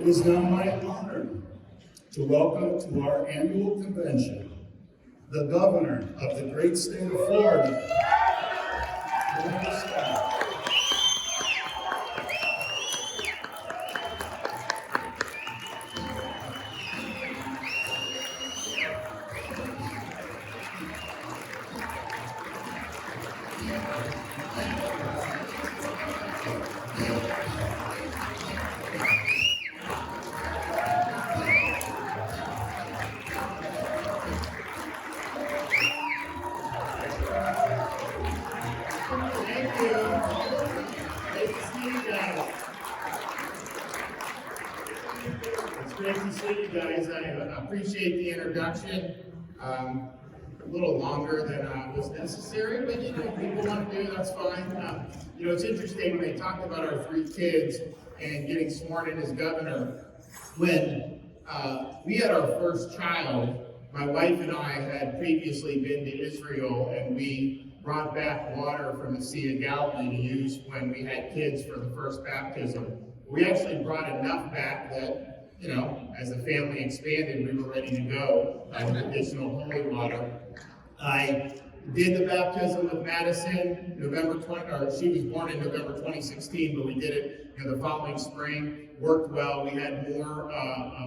It is now my honor to welcome to our annual convention the governor of the great state of Florida. Great to see you guys. I appreciate the introduction. A little longer than was necessary, but people want to do, that's fine. It's interesting when they talked about our 3 kids and getting sworn in as governor. When we had our first child, my wife and I had previously been to Israel, and we brought back water from the Sea of Galilee to use when we had kids for the first baptism. We actually brought enough back that as the family expanded, we were ready to go with additional holy water. I did the baptism of Madison, she was born in November 2016, but we did it the following spring. Worked well. We had more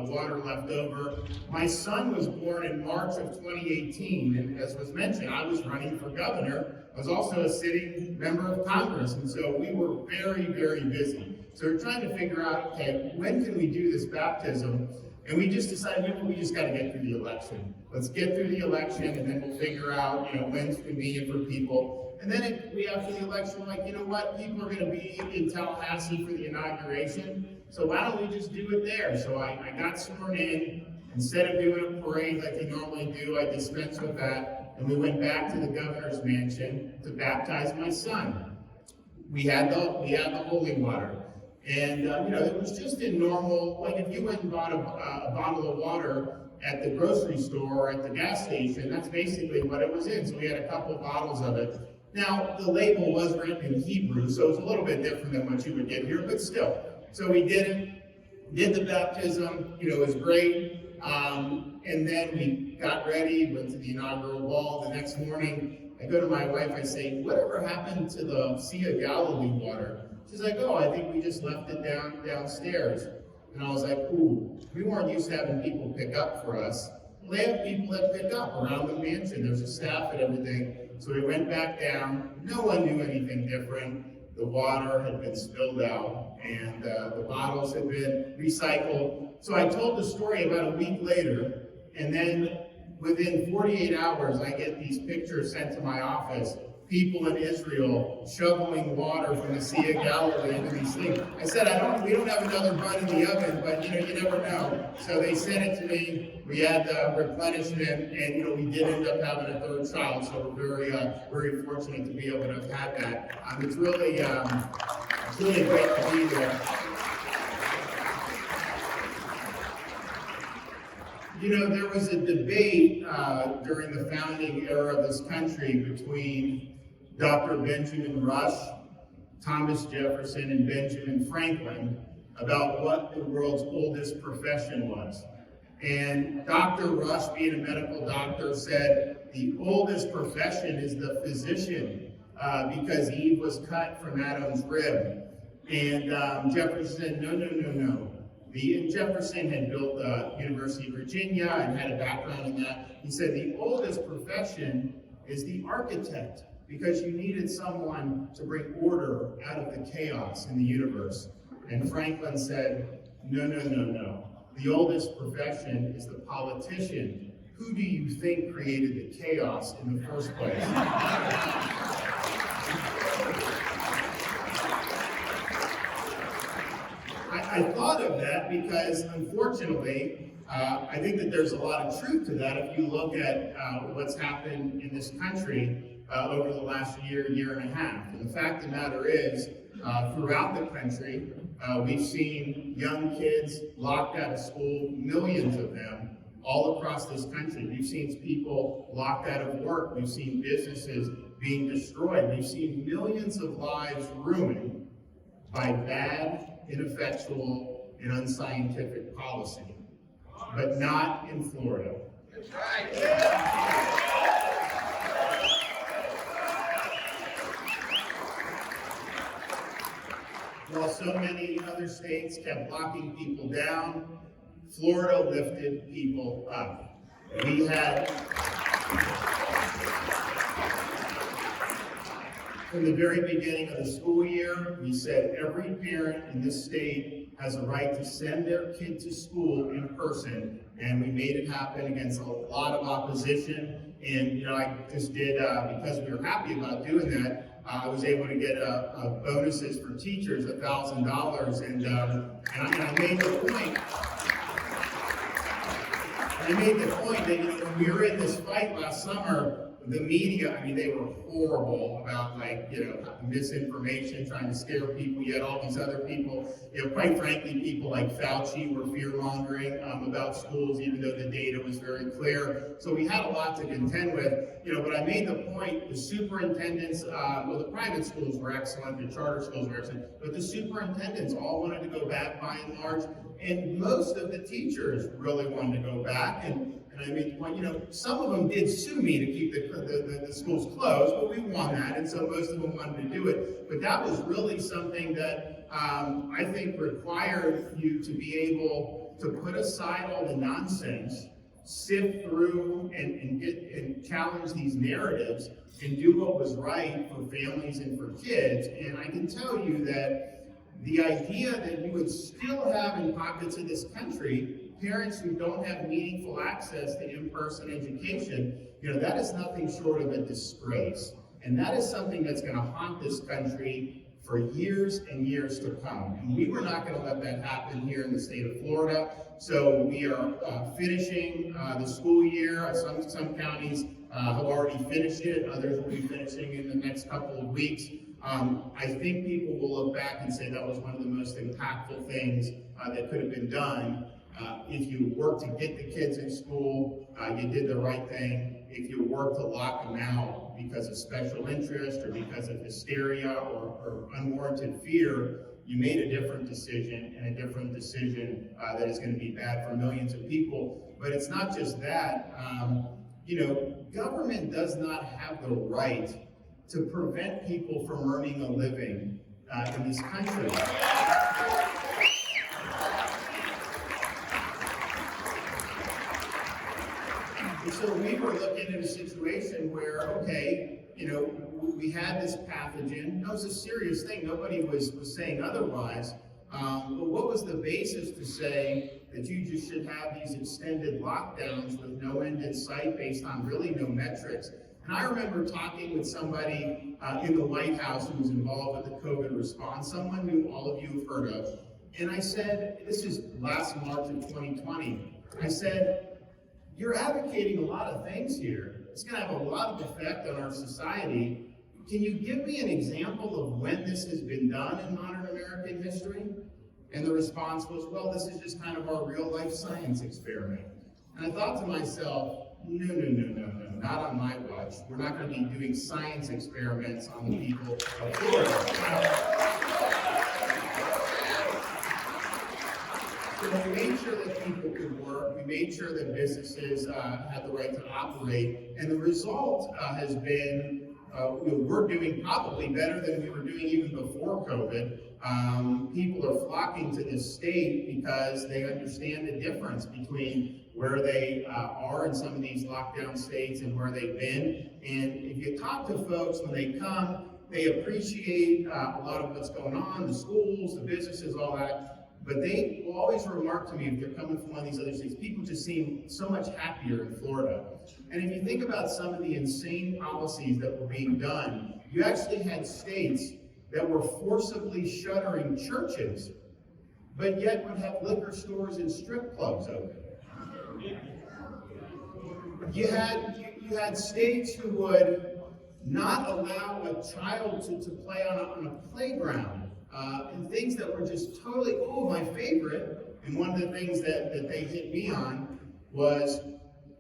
water left over. My son was born in March of 2018, and as was mentioned, I was running for governor. I was also a sitting member of Congress, and so we were very, very busy. So we're trying to figure out, okay, when can we do this baptism? And we just decided, we just got to get through the election. Let's get through the election, and then we'll figure out, when's convenient for people. And then after the election, we're like, people are going to be in Tallahassee for the inauguration. So why don't we just do it there? So I got sworn in. Instead of doing a parade like they normally do, I dispensed with that, and we went back to the governor's mansion to baptize my son. We had the holy water. And, it was just in normal, like if you went and bought a bottle of water at the grocery store or at the gas station, that's basically what it was in. So we had a couple of bottles of it. Now, the label was written in Hebrew, so it's a little bit different than what you would get here, but still. So we did the baptism, it was great. And then we got ready, went to the inaugural ball. The next morning, I go to my wife, I say, whatever happened to the Sea of Galilee water? She's like, I think we just left it downstairs. And I was like, ooh, we weren't used to having people pick up for us. Well, they have people that pick up around the mansion. There's a staff and everything. So we went back down. No one knew anything different. The water had been spilled out, and the bottles had been recycled. So I told the story about a week later, and then within 48 hours, I get these pictures sent to my office. People in Israel shoveling water from the Sea of Galilee into these things. I said, we don't have another bun in the oven, but you never know. So they sent it to me. We had the replenishment, and we did end up having a 3rd child. So we're very fortunate to be able to have had that. It's really great to be there. There was a debate during the founding era of this country between Dr. Benjamin Rush, Thomas Jefferson, and Benjamin Franklin about what the world's oldest profession was. And Dr. Rush, being a medical doctor, said the oldest profession is the physician because Eve was cut from Adam's rib. And Jefferson said, no. Jefferson had built the University of Virginia and had a background in that. He said the oldest profession is the architect because you needed someone to bring order out of the chaos in the universe. And Franklin said, no. The oldest profession is the politician. Who do you think created the chaos in the first place? I thought of that because, unfortunately, I think that there's a lot of truth to that if you look at what's happened in this country over the last year and a half. And the fact of the matter is, throughout the country, we've seen young kids locked out of school, millions of them, all across this country. We've seen people locked out of work. We've seen businesses being destroyed. We've seen millions of lives ruined by bad, ineffectual and unscientific policy, but not in Florida. That's right. While so many other states kept locking people down, Florida lifted people up. We had, from the very beginning of the school year, we said every parent in this state has a right to send their kid to school in person, and we made it happen against a lot of opposition. And I just did, because we were happy about doing that, I was able to get bonuses for teachers, $1,000, and I made the point. I made the point that when we were in this fight last summer, the media, they were horrible about misinformation, trying to scare people. You had all these other people, quite frankly, people like Fauci were fear-mongering about schools, even though the data was very clear. So we had a lot to contend with, but I made the point, the superintendents, the private schools were excellent, the charter schools were excellent, but the superintendents all wanted to go back by and large, and most of the teachers really wanted to go back. And I made the point, some of them did sue me to keep the schools closed, but we won that, and so most of them wanted to do it. But that was really something that I think required you to be able to put aside all the nonsense, sift through and challenge these narratives, and do what was right for families and for kids. And I can tell you that the idea that you would still have in pockets of this country parents who don't have meaningful access to in-person education, that is nothing short of a disgrace. And that is something that's going to haunt this country for years and years to come. And we were not going to let that happen here in the state of Florida. So we are finishing the school year. Some counties have already finished it. Others will be finishing in the next couple of weeks. I think people will look back and say that was one of the most impactful things that could have been done. If you work to get the kids in school, you did the right thing. If you work to lock them out because of special interest or because of hysteria or unwarranted fear, you made a different decision, and a different decision that is going to be bad for millions of people. But it's not just that. Government does not have the right to prevent people from earning a living in this country. And so we were looking at a situation where, okay, we had this pathogen. That was a serious thing. Nobody was saying otherwise. But what was the basis to say that you just should have these extended lockdowns with no end in sight based on really no metrics? And I remember talking with somebody in the White House who was involved with the COVID response, someone who all of you have heard of. And I said, this is last March of 2020, I said, you're advocating a lot of things here. It's going to have a lot of effect on our society. Can you give me an example of when this has been done in modern American history? And the response was, well, this is just kind of our real life science experiment. And I thought to myself, no, not on my watch. We're not going to be doing science experiments on the people of Florida. So we made sure that people could work, we made sure that businesses had the right to operate, and the result has been, we're doing probably better than we were doing even before COVID. People are flocking to this state because they understand the difference between where they are in some of these lockdown states and where they've been. And if you talk to folks when they come, they appreciate a lot of what's going on, the schools, the businesses, all that. But they will always remark to me, if they're coming from one of these other states, people just seem so much happier in Florida. And if you think about some of the insane policies that were being done, you actually had states that were forcibly shuttering churches, but yet would have liquor stores and strip clubs open. You had states who would not allow a child to play on a playground. And things that were just totally, my favorite, and one of the things that they hit me on was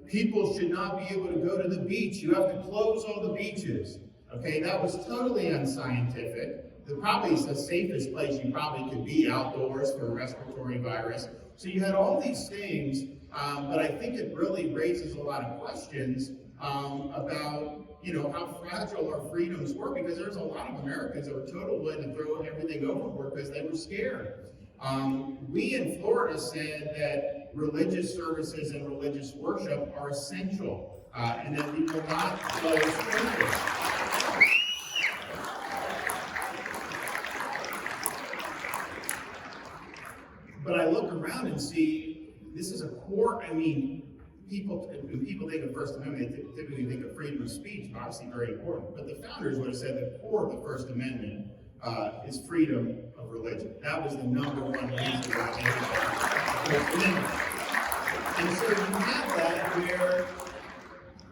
people should not be able to go to the beach. You have to close all the beaches. Okay, that was totally unscientific. probably the safest place you probably could be outdoors for a respiratory virus. So you had all these things, but I think it really raises a lot of questions about how fragile our freedoms were, because there's a lot of Americans that were totally willing to throw everything overboard because they were scared. We in Florida said that religious services and religious worship are essential, and that we will not close churches. But I look around and see this is a core. I mean, when people think of First Amendment, they typically think of freedom of speech, obviously very important. But the founders would have said the core of the First Amendment is freedom of religion. That was the number one reason why they had the First Amendment. And so you have that where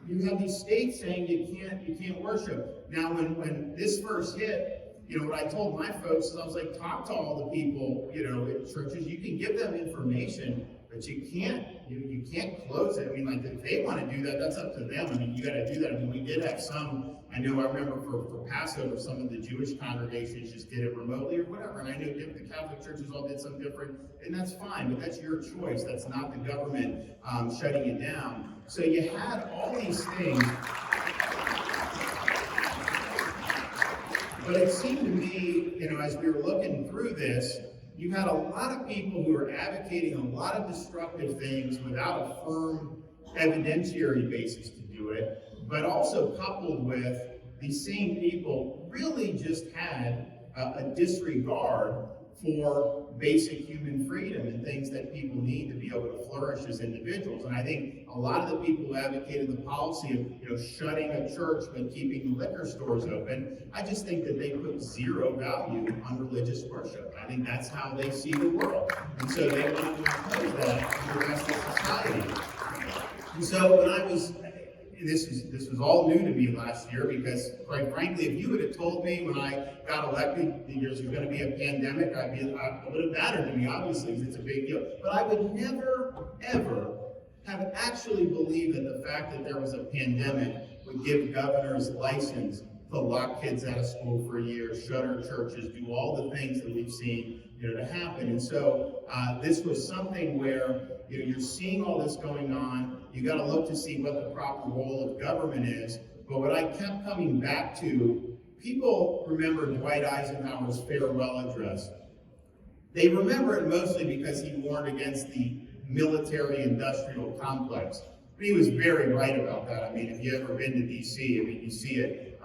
you have these states saying you can't worship. Now, when this first hit, what I told my folks is I was like, talk to all the people, at churches. You can give them information, but you can't close it. I mean, like, if they want to do that, that's up to them. I mean, you got to do that. I mean, we did have some. I remember for Passover, some of the Jewish congregations just did it remotely or whatever. And I know the Catholic churches all did something different, and that's fine. But that's your choice. That's not the government shutting you down. So you had all these things. But it seemed to me, as we were looking through this, you had a lot of people who were advocating a lot of destructive things without a firm evidentiary basis to do it, but also coupled with these same people really just had a disregard for basic human freedom and things that people need to be able to flourish as individuals. And I think a lot of the people who advocated the policy of shutting a church but keeping the liquor stores open, I just think that they put zero value on religious worship. I think that's how they see the world. And so they want to impose that on the rest of society. And so when I was this was all new to me last year, because quite frankly, if you would have told me when I got elected there's going to be a pandemic, it would have mattered to me, obviously, because it's a big deal. But I would never, ever have actually believed that the fact that there was a pandemic would give governors license to lock kids out of school for a year, shutter churches, do all the things that we've seen to happen. And so this was something where you're seeing all this going on. You got to look to see what the proper role of government is. But what I kept coming back to, people remember Dwight Eisenhower's farewell address. They remember it mostly because he warned against the military-industrial complex. But he was very right about that. I mean, if you've ever been to D.C., you see it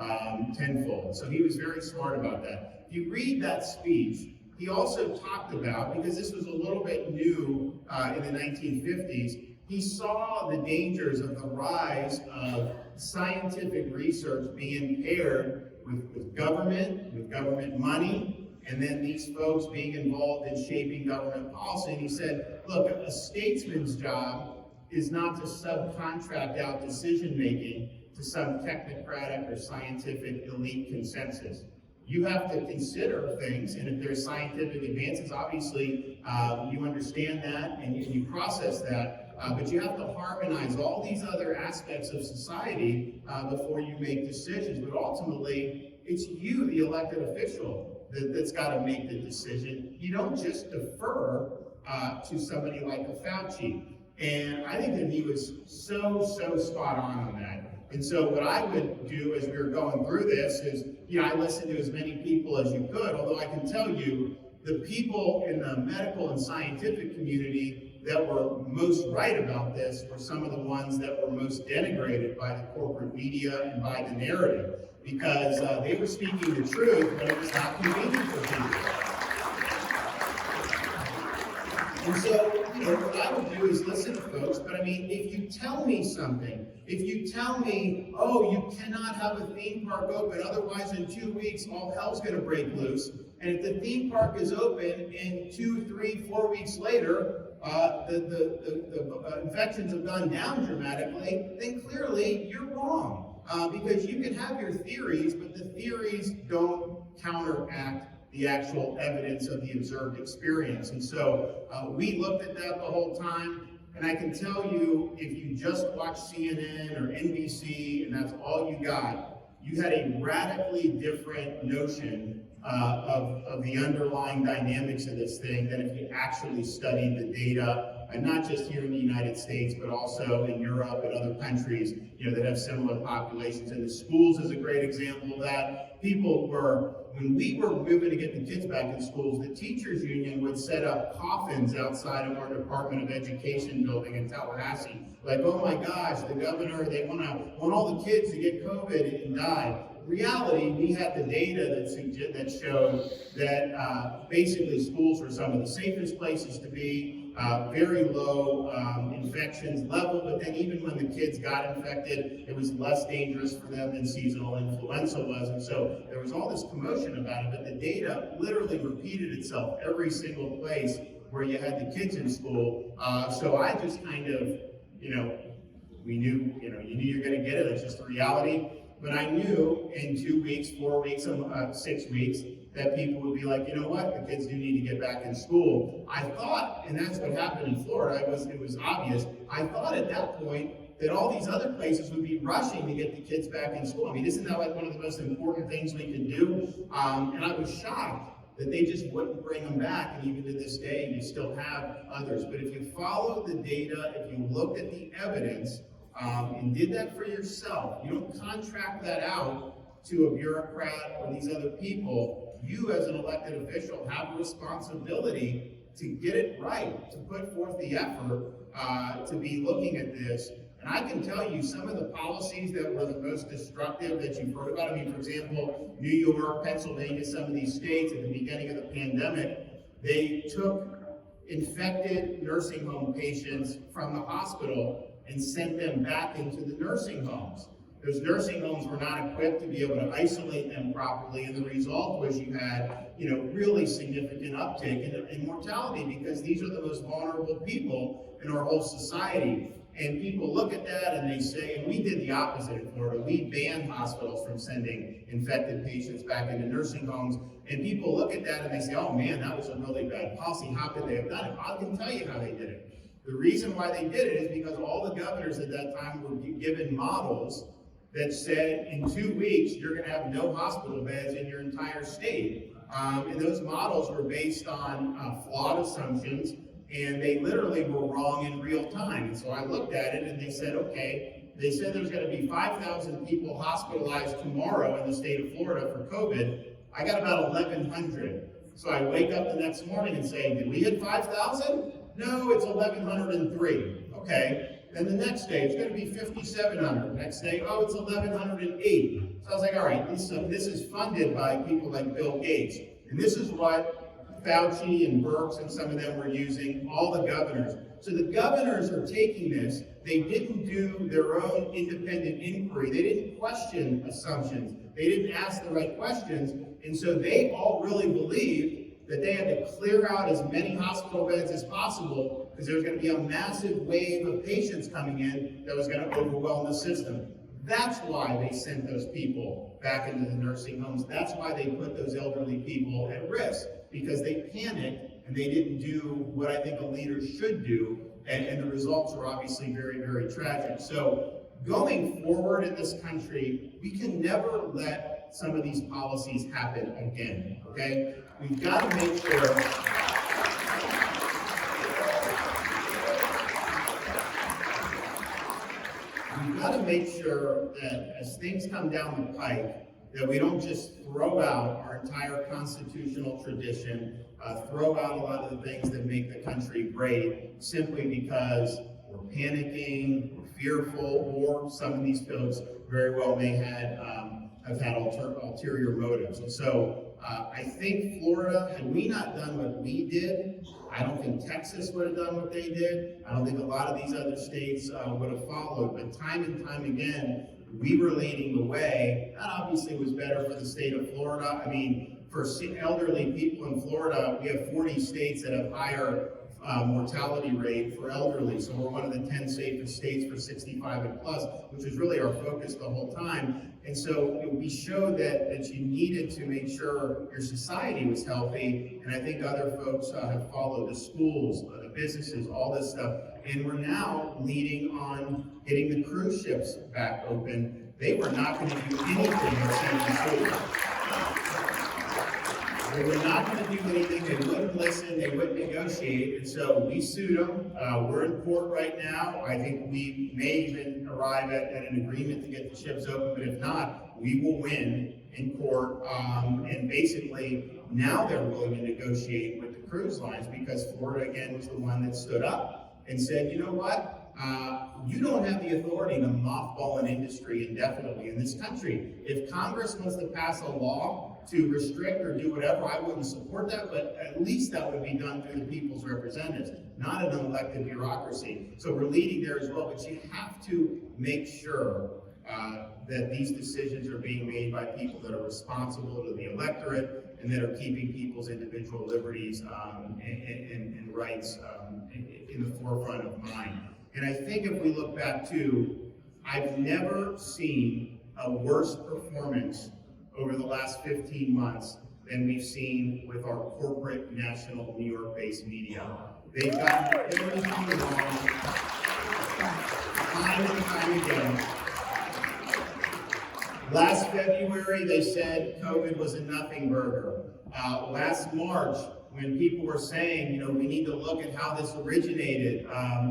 tenfold. So he was very smart about that. If you read that speech, he also talked about, because this was a little bit new in the 1950s, he saw the dangers of the rise of scientific research being paired with government money, and then these folks being involved in shaping government policy. And he said, look, a statesman's job is not to subcontract out decision-making to some technocratic or scientific elite consensus. You have to consider things, and if there's scientific advances, obviously you understand that and you process that, but you have to harmonize all these other aspects of society before you make decisions. But ultimately, it's you, the elected official, that's got to make the decision. You don't just defer to somebody like a Fauci. And I think that he was so spot on that. And so what I would do as we were going through this is, I listened to as many people as you could, although I can tell you the people in the medical and scientific community that were most right about this were some of the ones that were most denigrated by the corporate media and by the narrative, because they were speaking the truth, but it was not convenient for people. And so, what I would do is listen to folks, but I mean, if you tell me something, if you tell me, oh, you cannot have a theme park open, otherwise in 2 weeks, all hell's gonna break loose, and if the theme park is open and 2, 3, 4 weeks later, the infections have gone down dramatically, then clearly you're wrong. Because you can have your theories, but the theories don't counteract the actual evidence of the observed experience. And so we looked at that the whole time, and I can tell you, if you just watch CNN or NBC and that's all you got, you had a radically different notion of the underlying dynamics of this thing than if you actually studied the data, and not just here in the United States, but also in Europe and other countries, that have similar populations. And the schools is a great example of that. When we were moving to get the kids back in schools, the teachers union would set up coffins outside of our Department of Education building in Tallahassee. Like, oh my gosh, the governor, they want all the kids to get COVID and die. Reality, we had the data that showed that basically schools were some of the safest places to be, very low infections level, but then even when the kids got infected, it was less dangerous for them than seasonal influenza was. And so there was all this commotion about it, but the data literally repeated itself every single place where you had the kids in school. So I just kind of, we knew, you knew you're going to get it. That's just the reality. But I knew in 2 weeks, 4 weeks, 6 weeks, that people would be like, you know what, the kids do need to get back in school. I thought, and that's what happened in Florida, it was obvious, I thought at that point that all these other places would be rushing to get the kids back in school. I mean, isn't that like one of the most important things we can do? And I was shocked that they just wouldn't bring them back, and even to this day, you still have others. But if you follow the data, if you looked at the evidence, and did that for yourself, you don't contract that out to a bureaucrat or these other people. You as an elected official have a responsibility to get it right, to put forth the effort to be looking at this. And I can tell you some of the policies that were the most destructive that you've heard about. I mean, for example, New York, Pennsylvania, some of these states at the beginning of the pandemic, they took infected nursing home patients from the hospital and sent them back into the nursing homes. Those nursing homes were not equipped to be able to isolate them properly, and the result was you had, really significant uptick in mortality, because these are the most vulnerable people in our whole society. And people look at that and they say, and we did the opposite in Florida, we banned hospitals from sending infected patients back into nursing homes. And people look at that and they say, oh man, that was a really bad policy. How could they have done it? I can tell you how they did it. The reason why they did it is because all the governors at that time were given models that said in 2 weeks, you're going to have no hospital beds in your entire state. And those models were based on flawed assumptions, and they literally were wrong in real time. And so I looked at it and they said, okay, they said there's going to be 5,000 people hospitalized tomorrow in the state of Florida for COVID. I got about 1,100. So I wake up the next morning and say, did we hit 5,000? No, it's 1,103. Okay. Then the next day, it's going to be 5,700. Next day, oh, it's 1,108. So I was like, all right, this is funded by people like Bill Gates. And this is what Fauci and Birx and some of them were using, all the governors. So the governors are taking this. They didn't do their own independent inquiry. They didn't question assumptions. They didn't ask the right questions. And so they all really believed that they had to clear out as many hospital beds as possible because there was going to be a massive wave of patients coming in that was going to overwhelm the system. That's why they sent those people back into the nursing homes. That's why they put those elderly people at risk, because they panicked and they didn't do what I think a leader should do, and the results are obviously very, very tragic. So going forward in this country, we can never let some of these policies happen again, okay? We've got to make sure that as things come down the pike, that we don't just throw out our entire constitutional tradition, throw out a lot of the things that make the country great simply because we're panicking, we're fearful, or some of these folks very well may have had ulterior motives. And so I think Florida, had we not done what we did, I don't think Texas would have done what they did. I don't think a lot of these other states would have followed. But time and time again, we were leading the way. That obviously was better for the state of Florida. I mean, for elderly people in Florida, we have 40 states that have higher mortality rate for elderly. So we're one of the 10 safest states for 65 and plus, which was really our focus the whole time. And so we showed that you needed to make sure your society was healthy. And I think other folks have followed, the schools, the businesses, all this stuff. And we're now leading on getting the cruise ships back open. They were not going to do anything in San Francisco. They were not going to do anything. They wouldn't listen. They wouldn't negotiate. And so we sued them. We're in court right now. I think we may even arrive at an agreement to get the ships open. But if not, we will win in court. And basically, now they're willing to negotiate with the cruise lines because Florida, again, was the one that stood up and said, you know what? You don't have the authority to mothball an industry indefinitely in this country. If Congress wants to pass a law to restrict or do whatever, I wouldn't support that, but at least that would be done through the people's representatives, not an elected bureaucracy. So we're leading there as well, but you have to make sure that these decisions are being made by people that are responsible to the electorate and that are keeping people's individual liberties and rights in the forefront of mind. And I think if we look back to, I've never seen a worse performance over the last 15 months than we've seen with our corporate national New York-based media. They've gotten everything wrong time and time again. Last February, they said COVID was a nothing burger. Last March, when people were saying, you know, we need to look at how this originated,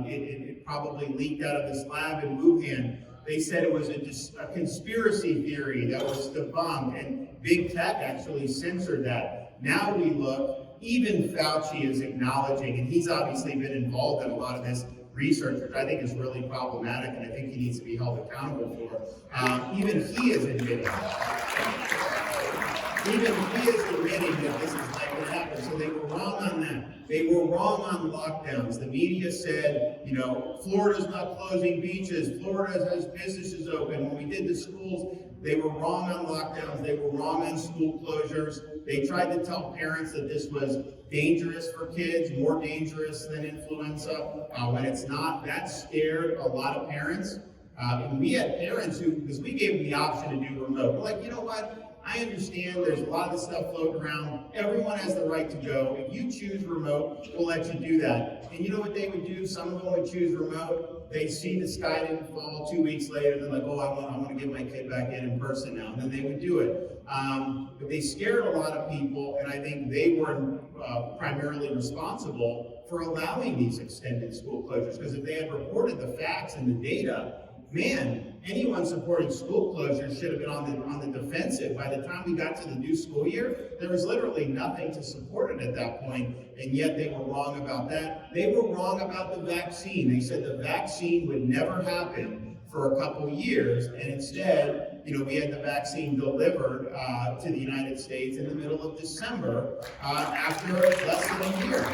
it probably leaked out of this lab in Wuhan. They said it was a conspiracy theory that was debunked, and big tech actually censored that. Now we look, even Fauci is acknowledging, and he's obviously been involved in a lot of this research, which I think is really problematic, and I think he needs to be held accountable for. Even he is admitting that this is likely to happen. So they were wrong on that. They were wrong on lockdowns. The media said, you know, Florida's not closing beaches. Florida has businesses open. When we did the schools, they were wrong on lockdowns. They were wrong on school closures. They tried to tell parents that this was dangerous for kids, more dangerous than influenza, when it's not. That scared a lot of parents. And we had parents who, because we gave them the option to do remote, we're like, you know what? I understand there's a lot of this stuff floating around. Everyone has the right to go. If you choose remote, we'll let you do that. And you know what they would do? Some of them would choose remote. They'd see the sky didn't fall 2 weeks later. They're like, oh, I want to get my kid back in person now. And then they would do it. But they scared a lot of people, and I think they were primarily responsible for allowing these extended school closures. Because if they had reported the facts and the data, man, anyone supporting school closures should have been on the defensive. By the time we got to the new school year, there was literally nothing to support it at that point, and yet they were wrong about that. They were wrong about the vaccine. They said the vaccine would never happen for a couple years, and instead, you know, we had the vaccine delivered to the United States in the middle of December after less than a year.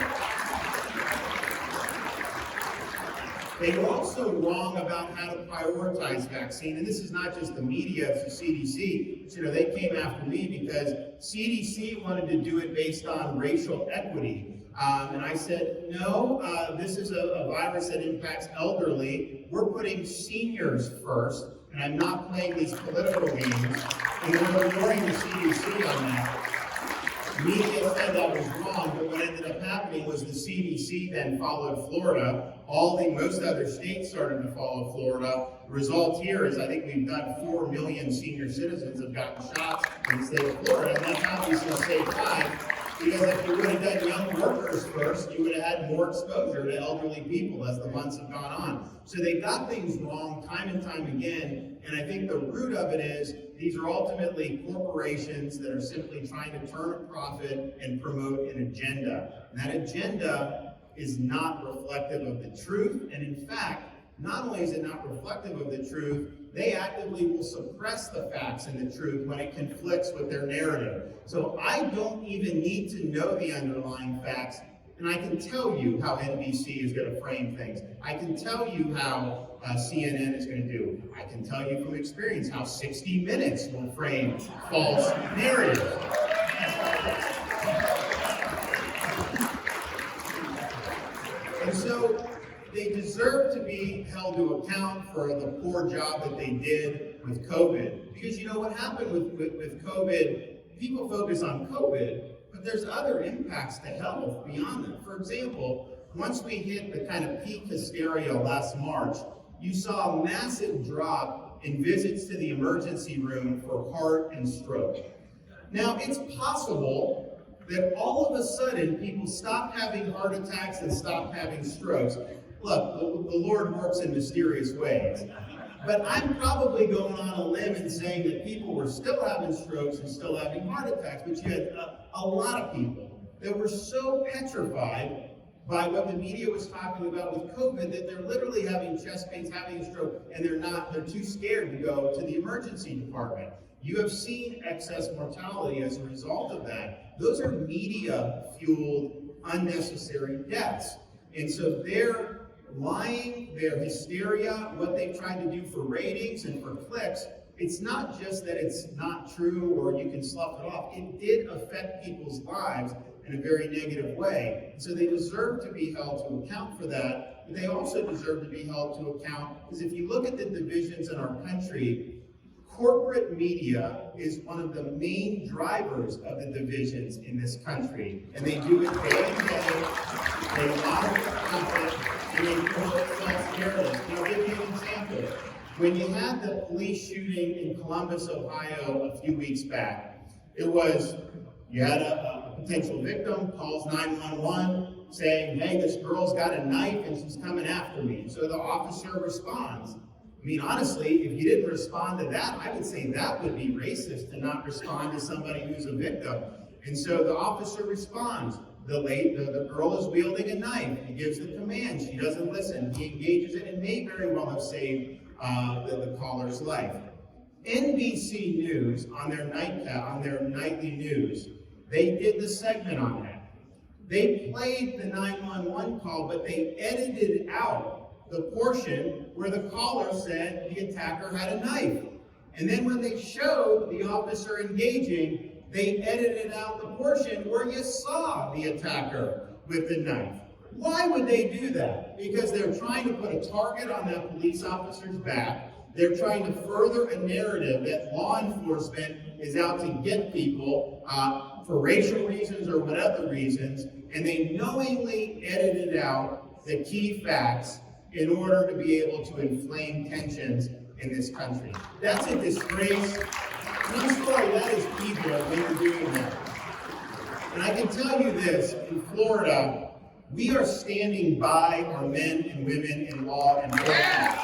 They were also wrong about how to prioritize vaccine, and this is not just the media, it's the CDC. But, you know, they came after me because CDC wanted to do it based on racial equity. And I said, no, this is a virus that impacts elderly. We're putting seniors first, and I'm not playing these political games. And we're ignoring the CDC on that. Media said that was wrong, but what ended up happening was the CDC then followed Florida. Most other states started to follow Florida. The result here is I think we've done 4 million senior citizens have gotten shots in the state of Florida, and that's obviously a safe time, because if you would have done young workers first, you would have had more exposure to elderly people as the months have gone on. So they got things wrong time and time again, and I think the root of it is these are ultimately corporations that are simply trying to turn a profit and promote an agenda. And that agenda is not reflective of the truth, and in fact, not only is it not reflective of the truth, they actively will suppress the facts and the truth when it conflicts with their narrative. So I don't even need to know the underlying facts, and I can tell you how NBC is going to frame things. I can tell you how CNN is going to do. I can tell you from experience how 60 Minutes will frame false narratives. And so they deserve to be held to account for the poor job that they did with COVID. Because you know what happened with COVID, people focus on COVID, but there's other impacts to health beyond that. For example, once we hit the kind of peak hysteria last March, you saw a massive drop in visits to the emergency room for heart and stroke. Now, it's possible that all of a sudden people stopped having heart attacks and stopped having strokes. Look, the Lord works in mysterious ways. But I'm probably going on a limb and saying that people were still having strokes and still having heart attacks, but you had a lot of people that were so petrified by what the media was talking about with COVID that they're literally having chest pains, having a stroke, and they're too scared to go to the emergency department. You have seen excess mortality as a result of that. Those are media-fueled, unnecessary deaths. And so they're lying, their hysteria, what they've tried to do for ratings and for clicks, it's not just that it's not true or you can slough it off. It did affect people's lives in a very negative way. And so they deserve to be held to account for that, but they also deserve to be held to account because if you look at the divisions in our country, corporate media is one of the main drivers of the divisions in this country. And they do it day and day. They lie about it, and they promote false narratives. And I'll give you an example. When you had the police shooting in Columbus, Ohio a few weeks back, it was, you had a potential victim, calls 911, saying, hey, this girl's got a knife and she's coming after me. So the officer responds. I mean, honestly, if you didn't respond to that, I would say that would be racist to not respond to somebody who's a victim. And so the officer responds. The girl is wielding a knife. He gives the command. She doesn't listen. He engages it and may very well have saved the caller's life. NBC News, on their nightly news, they did the segment on that. They played the 911 call, but they edited out the portion where the caller said the attacker had a knife. And then when they showed the officer engaging, they edited out the portion where you saw the attacker with the knife. Why would they do that? Because they're trying to put a target on that police officer's back. They're trying to further a narrative that law enforcement is out to get people for racial reasons or whatever reasons, and they knowingly edited out the key facts in order to be able to inflame tensions in this country. That's a disgrace. And I'm sorry, that is evil when you're doing that. And I can tell you this, in Florida, we are standing by our men and women in law enforcement.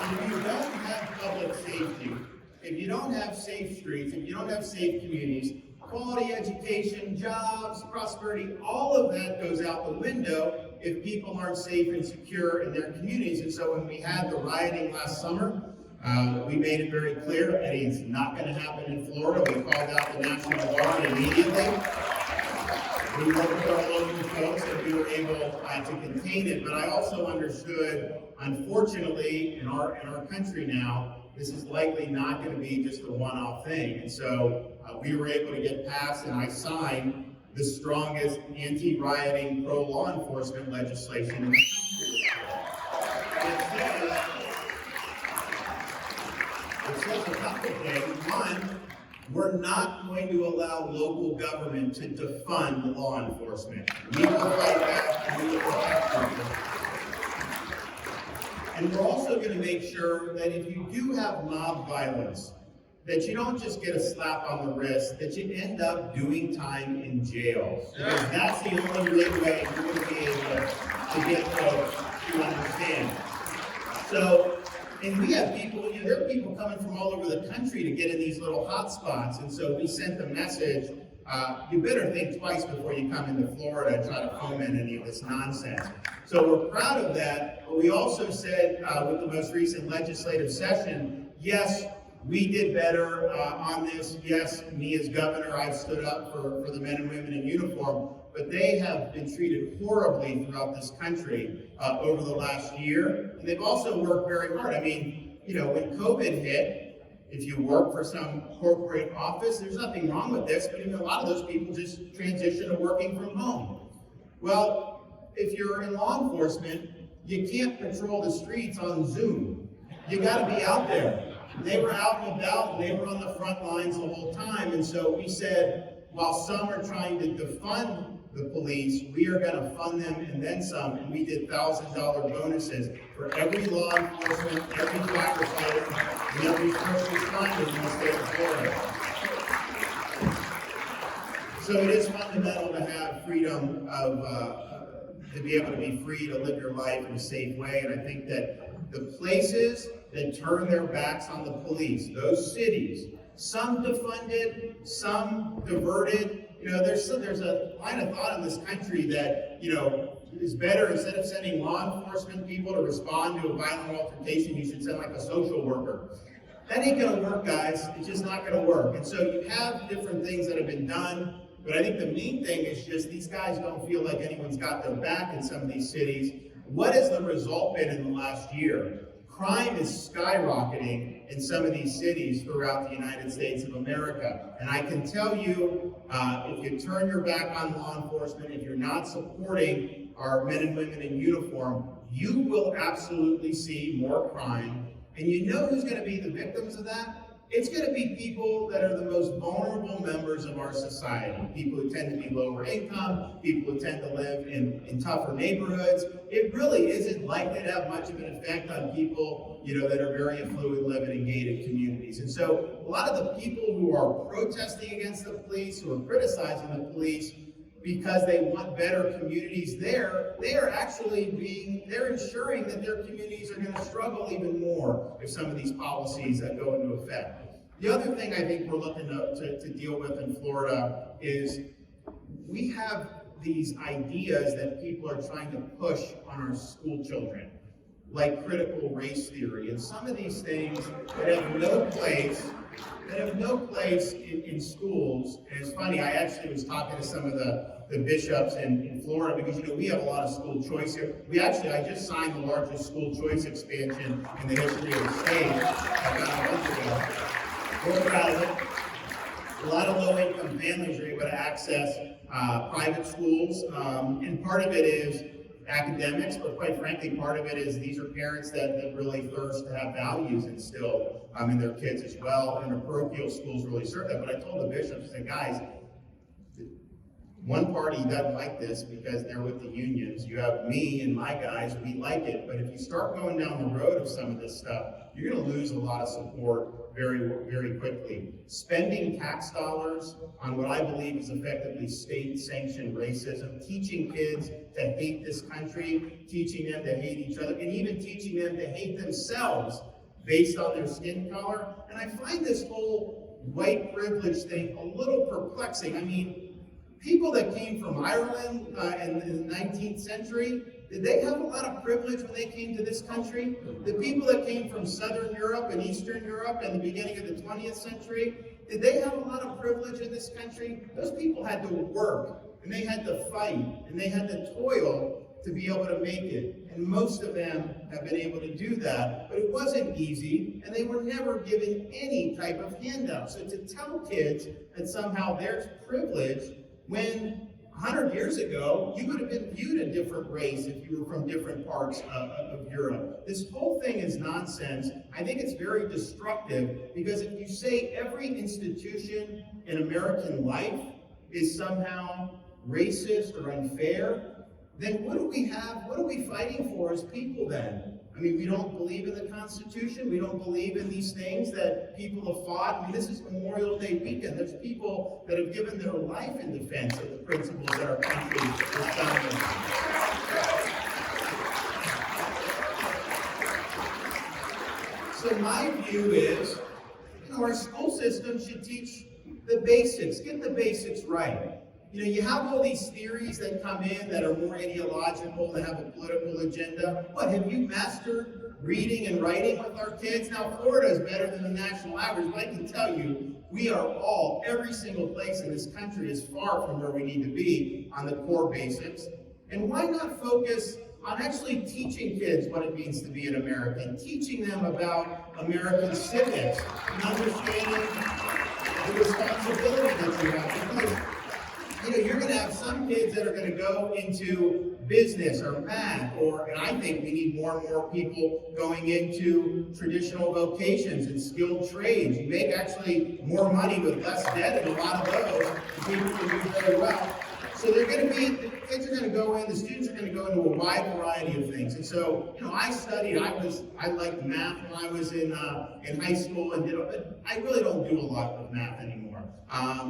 If you don't have public safety, if you don't have safe streets, if you don't have safe communities, quality education, jobs, prosperity, all of that goes out the window if people aren't safe and secure in their communities. And so when we had the rioting last summer, we made it very clear that it's not going to happen in Florida. We called out the National Guard immediately. We worked with our local folks and we were able to contain it. But I also understood, unfortunately, in our country now, this is likely not going to be just a one-off thing. And so we were able to get past, and I signed the strongest anti-rioting, pro-law enforcement legislation in the country. It says a couple things. One, we're not going to allow local government to defund law enforcement. We will fight back and we will protect them. And we're also going to make sure that if you do have mob violence, that you don't just get a slap on the wrist, that you end up doing time in jail. Because that's the only way you're going to be able to get folks to understand. So, and we have people, there are people coming from all over the country to get in these little hot spots. And so we sent the message, you better think twice before you come into Florida and try to foment any of this nonsense. So we're proud of that, but we also said with the most recent legislative session, yes, we did better on this. Yes, me as governor, I've stood up for the men and women in uniform, but they have been treated horribly throughout this country over the last year. And they've also worked very hard. I mean, when COVID hit, if you work for some corporate office, there's nothing wrong with this, but even a lot of those people just transition to working from home. Well, if you're in law enforcement, you can't patrol the streets on Zoom. You got to be out there. They were out and about, and they were on the front lines the whole time. And so we said, while some are trying to defund the police. We are going to fund them and then some, and we did $1,000 bonuses for every law enforcement, every firefighter, and every first responder in the state of Florida. So it is fundamental to have freedom of, to be able to be free to live your life in a safe way, and I think that the places that turn their backs on the police, those cities, some defunded, some diverted. There's a line of thought in this country that, is better, instead of sending law enforcement people to respond to a violent altercation, you should send like a social worker. That ain't gonna work, guys. It's just not gonna work. And so you have different things that have been done, but I think the main thing is just these guys don't feel like anyone's got their back in some of these cities. What has the result been in the last year? Crime is skyrocketing in some of these cities throughout the United States of America. And I can tell you, if you turn your back on law enforcement, if you're not supporting our men and women in uniform, you will absolutely see more crime. And you know who's going to be the victims of that? It's going to be people that are the most vulnerable members of our society. People who tend to be lower income, people who tend to live in tougher neighborhoods. It really isn't likely to have much of an effect on people, that are very affluent, living in gated communities. And so a lot of the people who are protesting against the police, who are criticizing the police because they want better communities there, they are actually they're ensuring that their communities are going to struggle even more if some of these policies go into effect. The other thing I think we're looking to deal with in Florida is we have these ideas that people are trying to push on our school children, like critical race theory, and some of these things that have no place in schools. And it's funny, I actually was talking to some of the bishops in Florida, because we have a lot of school choice here. I just signed the largest school choice expansion in the history of the state about a month ago. We're proud of it. A lot of low-income families are able to access private schools, and part of it is academics, but quite frankly, part of it is these are parents that really thirst to have values instilled in their kids as well, and our parochial schools really serve that. But I told the bishops, I said, guys, one party doesn't like this because they're with the unions. You have me and my guys, we like it. But if you start going down the road of some of this stuff, you're going to lose a lot of support very, very quickly. Spending tax dollars on what I believe is effectively state-sanctioned racism, teaching kids to hate this country, teaching them to hate each other, and even teaching them to hate themselves based on their skin color. And I find this whole white privilege thing a little perplexing. I mean, people that came from Ireland in the 19th century, did they have a lot of privilege when they came to this country? The people that came from Southern Europe and Eastern Europe in the beginning of the 20th century, did they have a lot of privilege in this country? Those people had to work, and they had to fight, and they had to toil to be able to make it. And most of them have been able to do that, but it wasn't easy, and they were never given any type of handout. So to tell kids that somehow there's privilege, when 100 years ago, you would have been viewed a different race if you were from different parts of Europe. This whole thing is nonsense. I think it's very destructive, because if you say every institution in American life is somehow racist or unfair, then what do we have? What are we fighting for as people then? I mean, we don't believe in the Constitution. We don't believe in these things that people have fought. I mean, this is Memorial Day weekend. There's people that have given their life in defense of the principles that our country is founded on. So my view is, our school system should teach the basics, get the basics right. You have all these theories that come in that are more ideological, that have a political agenda. What, have you mastered reading and writing with our kids? Now, Florida is better than the national average, but I can tell you, we are every single place in this country is far from where we need to be on the core basics. And why not focus on actually teaching kids what it means to be an American, teaching them about American civics, and understanding the responsibility that you have. Because you're going to have some kids that are going to go into business or math, and I think we need more and more people going into traditional vocations and skilled trades. You make actually more money with less debt in a lot of those. People can do very well. the kids are going to go in, the students are going to go into a wide variety of things. And so, I studied, I liked math when I was in high school, and but I really don't do a lot of math anymore.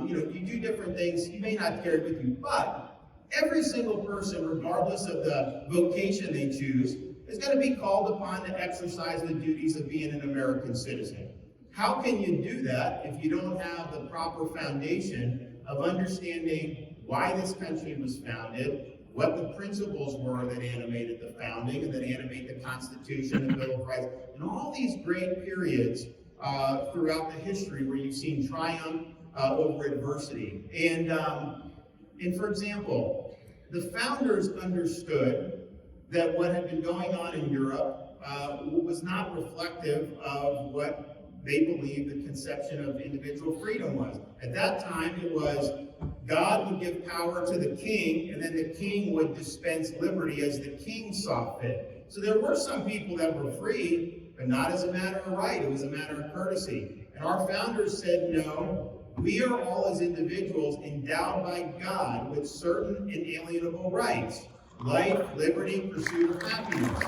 You do different things, you may not carry it with you, but every single person, regardless of the vocation they choose, is going to be called upon to exercise the duties of being an American citizen. How can you do that if you don't have the proper foundation of understanding why this country was founded, what the principles were that animated the founding and that animate the Constitution, the Bill of Rights, and all these great periods throughout the history where you've seen triumph over adversity. And for example, the founders understood that what had been going on in Europe was not reflective of what they believed the conception of individual freedom was. At that time, it was God would give power to the king, and then the king would dispense liberty as the king saw fit. So there were some people that were free, but not as a matter of right. It was a matter of courtesy. And our founders said, no, we are all as individuals endowed by God with certain inalienable rights: life, liberty, pursuit of happiness.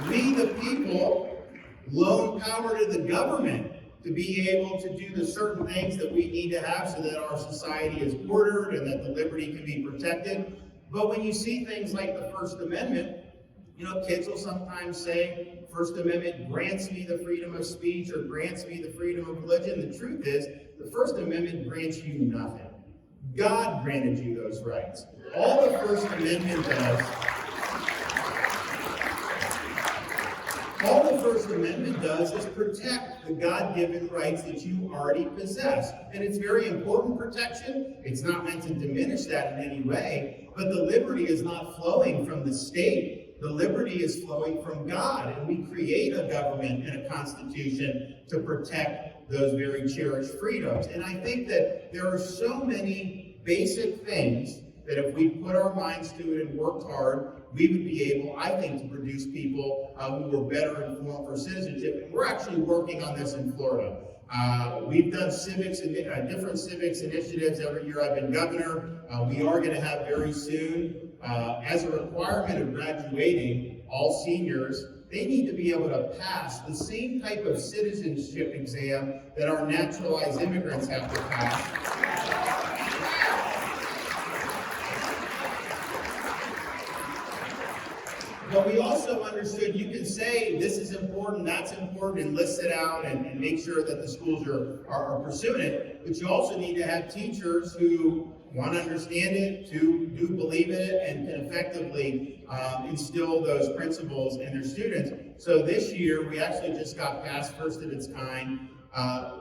We, the people, loan power to the government to be able to do the certain things that we need to have so that our society is ordered and that the liberty can be protected. But when you see things like the First Amendment, kids will sometimes say, First Amendment grants me the freedom of speech or grants me the freedom of religion. The truth is, the First Amendment grants you nothing. God granted you those rights. All the First Amendment does is protect the God-given rights that you already possess. And it's very important protection. It's not meant to diminish that in any way, but the liberty is not flowing from the state. The liberty is flowing from God, and we create a government and a constitution to protect those very cherished freedoms. And I think that there are so many basic things that if we put our minds to it and worked hard, we would be able, I think, to produce people who were better informed for citizenship. And we're actually working on this in Florida. We've done different civics initiatives every year I've been governor. We are going to have very soon, as a requirement of graduating, all seniors, they need to be able to pass the same type of citizenship exam that our naturalized immigrants have to pass. But we also understood you can say this is important, that's important, and list it out and make sure that the schools are pursuing it. But you also need to have teachers who want to understand it, who do believe in it, and can effectively instill those principles in their students. So this year, we actually just got past first of its kind.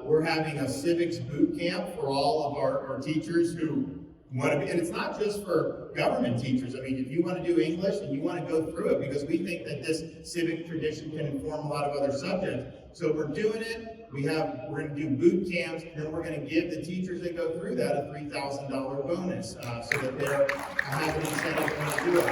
We're having a civics boot camp for all of our teachers who want to be, and it's not just for government teachers. I mean, if you want to do English and you want to go through it, because we think that this civic tradition can inform a lot of other subjects. So we're doing it. We're going to do boot camps, and then we're going to give the teachers that go through that a $3,000 bonus, so that they're having incentive to do it.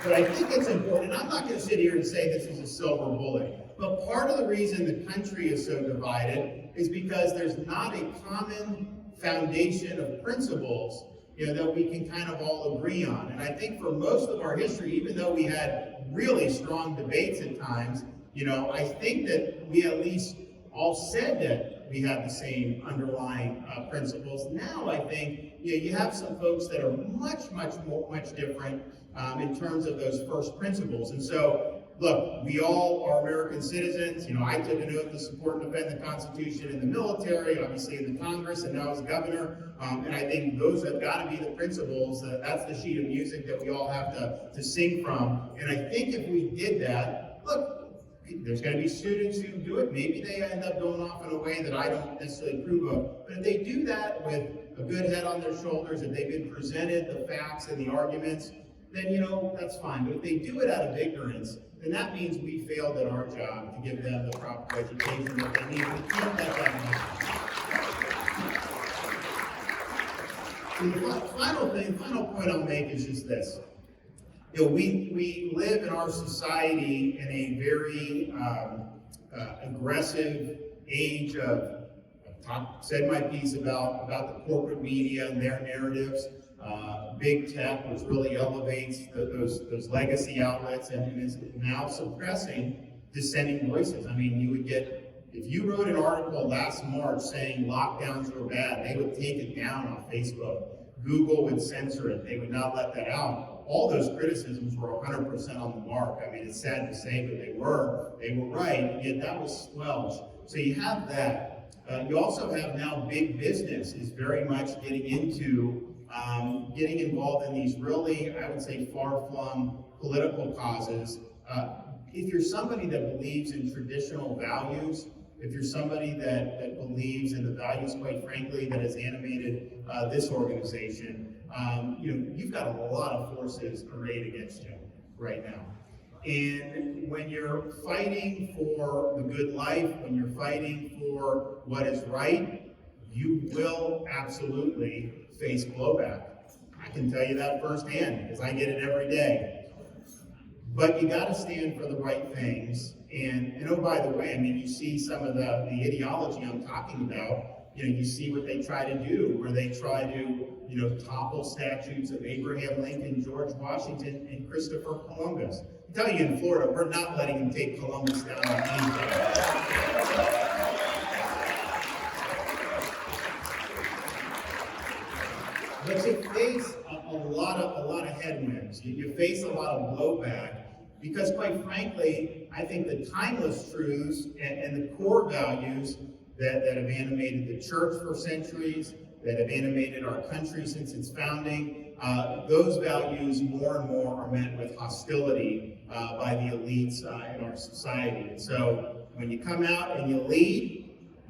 But I think it's important, and I'm not going to sit here and say this is a silver bullet, but part of the reason the country is so divided is because there's not a common foundation of principles that we can kind of all agree on. And I think for most of our history, even though we had really strong debates at times, I think that we at least all said that we have the same underlying principles. Now I think you have some folks that are much different in terms of those first principles. And so, look, we all are American citizens. I took an oath to support and defend the Constitution in the military, obviously in the Congress, and now as governor. And I think those have got to be the principles. That's the sheet of music that we all have to sing from. And I think if we did that, look, there's going to be students who do it. Maybe they end up going off in a way that I don't necessarily approve of. But if they do that with a good head on their shoulders, if they've been presented the facts and the arguments, then, that's fine. But if they do it out of ignorance, then that means we failed at our job to give them the proper education that they need. We can't let that happen. The final point I'll make is just this. We live in our society in a very aggressive age of said my piece about the corporate media and their narratives. Big tech, which really elevates those legacy outlets and is now suppressing dissenting voices. I mean, you would get, if you wrote an article last March saying lockdowns were bad, they would take it down on Facebook. Google would censor it. They would not let that out. All those criticisms were 100% on the mark. I mean, it's sad to say, but they were right, yet that was squelched. So you have that. You also have now big business is very much getting involved in these really, I would say, far-flung political causes. If you're somebody that believes in traditional values, if you're somebody that believes in the values, quite frankly, that has animated this organization, you've got a lot of forces arrayed against you right now. And when you're fighting for the good life, when you're fighting for what is right, you will absolutely face blowback. I can tell you that firsthand because I get it every day. But you got to stand for the right things. And oh, by the way, I mean, you see some of the ideology I'm talking about. You see what they try to do, where they try to, topple statues of Abraham Lincoln, George Washington, and Christopher Columbus. I tell you, in Florida, we're not letting them take Columbus down on anything. But you face a lot of headwinds. You face a lot of blowback because, quite frankly, I think the timeless truths and the core values that have animated the church for centuries, that have animated our country since its founding, those values more and more are met with hostility by the elites in our society. And so when you come out and you lead,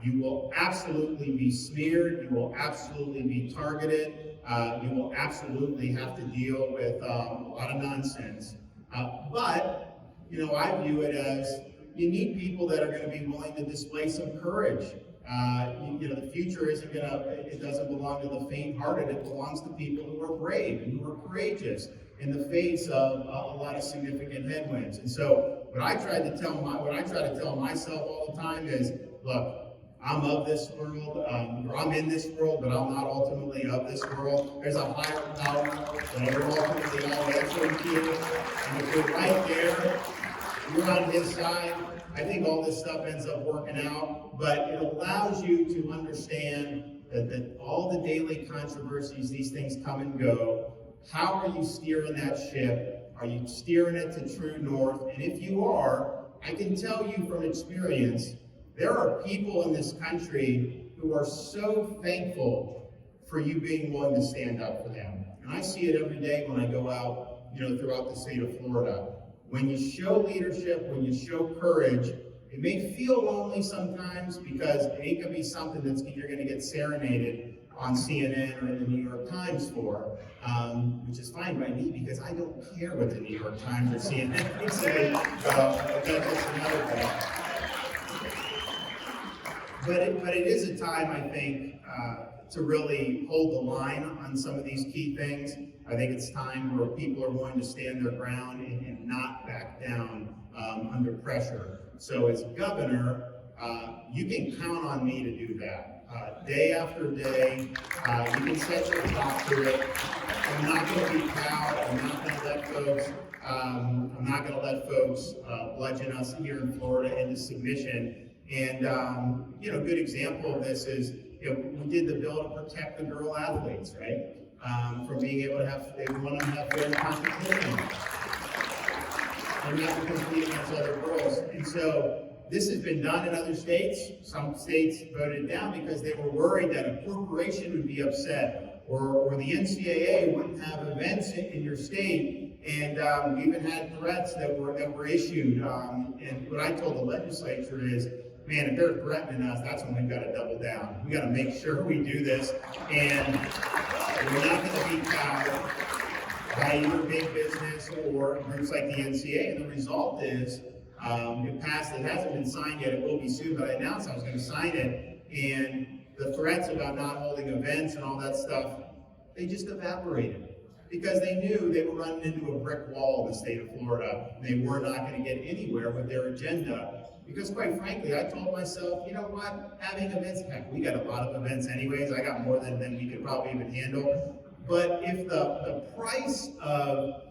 you will absolutely be smeared, you will absolutely be targeted, you will absolutely have to deal with a lot of nonsense. But I view it as you need people that are going to be willing to display some courage. The future it doesn't belong to the faint-hearted, it belongs to people who are brave and who are courageous in the face of a lot of significant headwinds. And so what I try to tell myself all the time is, look, I'm of this world, or I'm in this world, but I'm not ultimately of this world. There's a higher power that we're ultimately all answering to. And if you're right there, you're on his side, I think all this stuff ends up working out. But it allows you to understand that all the daily controversies, these things come and go. How are you steering that ship? Are you steering it to true north? And if you are, I can tell you from experience, there are people in this country who are so thankful for you being willing to stand up for them. And I see it every day when I go out, throughout the state of Florida. When you show leadership, when you show courage, it may feel lonely sometimes because it ain't gonna be something you're gonna get serenaded on CNN or in the New York Times for, which is fine by me because I don't care what the New York Times or CNN say. That's another thing. But it is a time, I think, to really hold the line on some of these key things. I think it's time where people are going to stand their ground and not back down under pressure. So as governor, you can count on me to do that. Day after day, you can set your top to it. I'm not going to be proud. I'm not going to let folks bludgeon us here in Florida into submission. And a good example of this is, we did the bill to protect the girl athletes, right? From being able to have, they want to have fair competition. They're not competing against other girls. And so this has been done in other states. Some states voted it down because they were worried that a corporation would be upset or the NCAA wouldn't have events in your state. And we even had threats that were issued. And what I told the legislature is, man, if they're threatening us, that's when we've got to double down. We got to make sure we do this, and we're not going to be cowed by either big business or groups like the NCAA. And the result is, it passed. It hasn't been signed yet. It will be soon. But I announced I was going to sign it, and the threats about not holding events and all that stuff, they just evaporated because they knew they were running into a brick wall in the state of Florida. They were not going to get anywhere with their agenda. Because quite frankly, I told myself, you know what, having events, heck, we got a lot of events anyways, I got more than we could probably even handle. But if the price of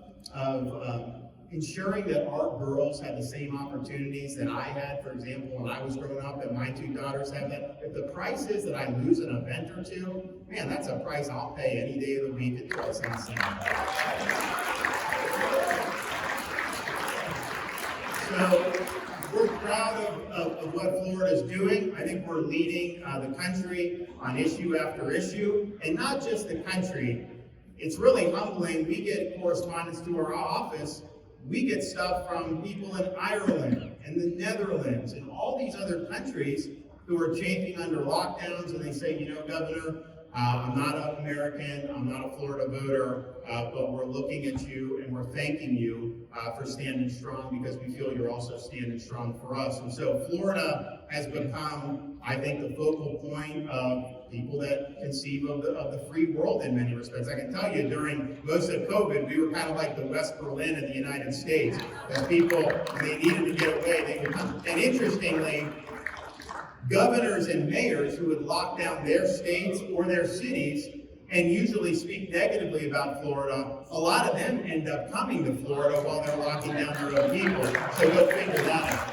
ensuring that our girls have the same opportunities that I had, for example, when I was growing up, and my two daughters have that, if the price is that I lose an event or two, man, that's a price I'll pay any day of the week at 12 cents an hour. So we're proud of what Florida is doing. I think we're leading the country on issue after issue, and not just the country. It's really humbling. We get correspondence to our office. We get stuff from people in Ireland and the Netherlands and all these other countries who are chafing under lockdowns, and they say, you know, Governor, I'm not an American, I'm not a Florida voter, but we're looking at you and we're thanking you for standing strong, because we feel you're also standing strong for us. And so Florida has become, I think, the focal point of people that conceive of the free world in many respects. I can tell you, during most of COVID, we were kind of like the West Berlin of the United States. As people, when they needed to get away, they would come. And interestingly, governors and mayors who would lock down their states or their cities and usually speak negatively about Florida, a lot of them end up coming to Florida while they're locking down their own people. So go figure that out.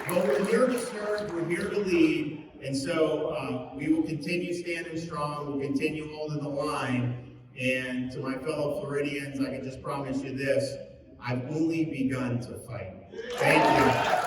But we're here to serve, we're here to lead, and so we will continue standing strong, we'll continue holding the line, and to my fellow Floridians, I can just promise you this, I've only begun to fight. Thank you.